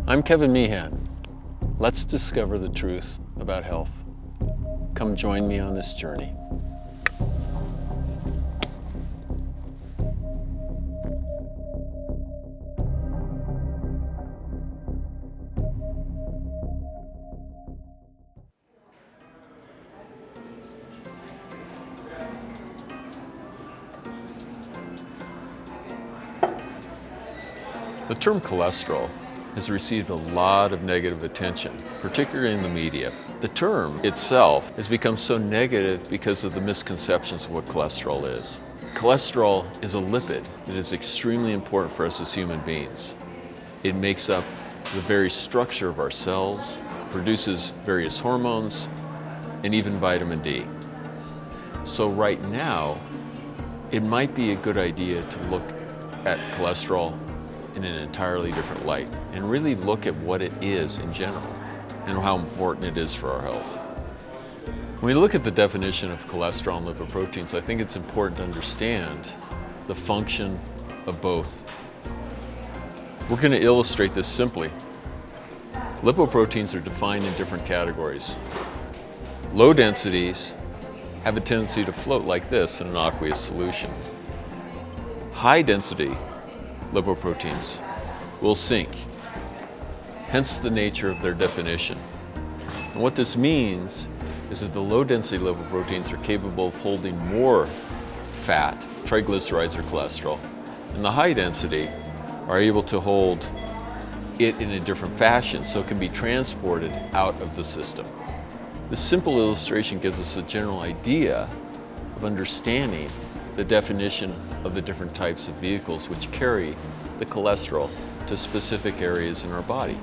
I'm Kevin Meehan. Let's discover the truth about health. Come join me on this journey. The term cholesterol has received a lot of negative attention, particularly in the media. The term itself has become so negative because of the misconceptions of what cholesterol is. Cholesterol is a lipid that is extremely important for us as human beings. It makes up the very structure of our cells, produces various hormones, and even vitamin D. So right now, it might be a good idea to look at cholesterol in an entirely different light and really look at what it is in general and how important it is for our health. When we look at the definition of cholesterol and lipoproteins, I think it's important to understand the function of both. We're going to illustrate this simply. Lipoproteins are defined in different categories. Low densities have a tendency to float like this in an aqueous solution. High density lipoproteins will sink, hence the nature of their definition. And what this means is that the low density lipoproteins are capable of holding more fat, triglycerides or cholesterol, and the high density are able to hold it in a different fashion so it can be transported out of the system. This simple illustration gives us a general idea of understanding the definition of the different types of vehicles which carry the cholesterol to specific areas in our body.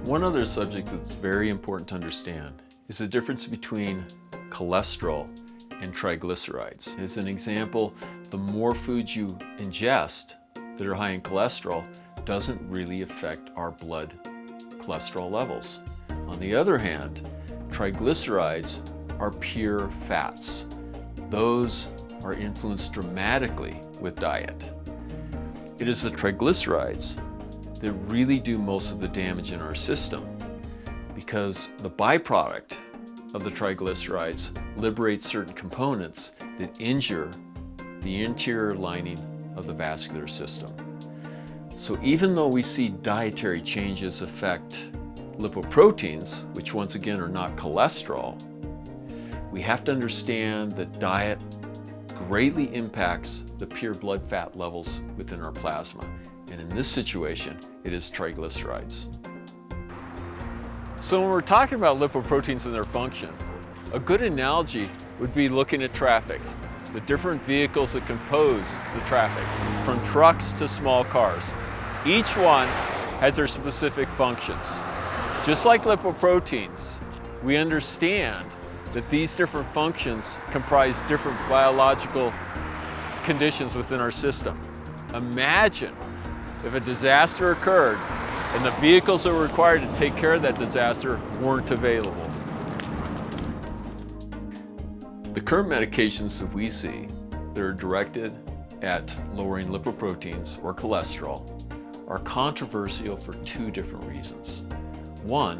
One other subject that's very important to understand is the difference between cholesterol and triglycerides. As an example, the more foods you ingest that are high in cholesterol doesn't really affect our blood cholesterol levels. On the other hand, triglycerides are pure fats. Those are influenced dramatically with diet. It is the triglycerides that really do most of the damage in our system because the byproduct of the triglycerides liberates certain components that injure the interior lining of the vascular system. So even though we see dietary changes affect lipoproteins, which once again are not cholesterol, we have to understand that diet greatly impacts the pure blood fat levels within our plasma. And in this situation, it is triglycerides. So when we're talking about lipoproteins and their function, a good analogy would be looking at traffic, the different vehicles that compose the traffic, from trucks to small cars. Each one has their specific functions. Just like lipoproteins, we understand that these different functions comprise different biological conditions within our system. Imagine if a disaster occurred and the vehicles that were required to take care of that disaster weren't available. The current medications that we see that are directed at lowering lipoproteins or cholesterol are controversial for two different reasons. One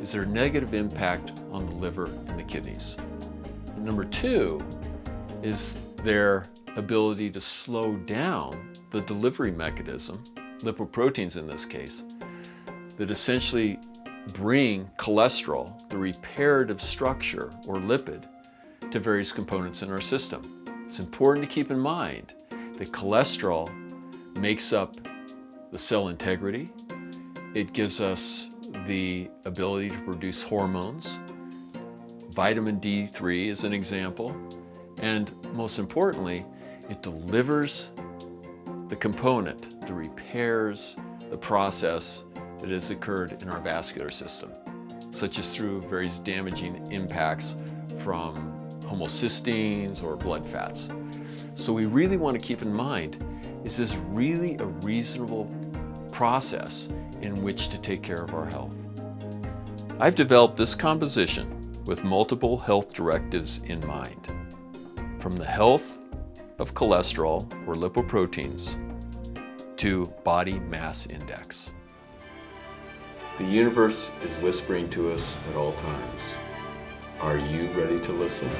is their negative impact on the liver and the kidneys. And number two is their ability to slow down the delivery mechanism, lipoproteins in this case, that essentially bring cholesterol, the reparative structure or lipid, to various components in our system. It's important to keep in mind that cholesterol makes up the cell integrity. It gives us the ability to produce hormones. Vitamin D3 is an example. And most importantly, it delivers the component that repairs the process that has occurred in our vascular system, such as through various damaging impacts from homocysteines or blood fats. So we really want to keep in mind, is this really a reasonable process in which to take care of our health? I've developed this composition with multiple health directives in mind, from the health of cholesterol or lipoproteins to body mass index. The universe is whispering to us at all times. Are you ready to listen?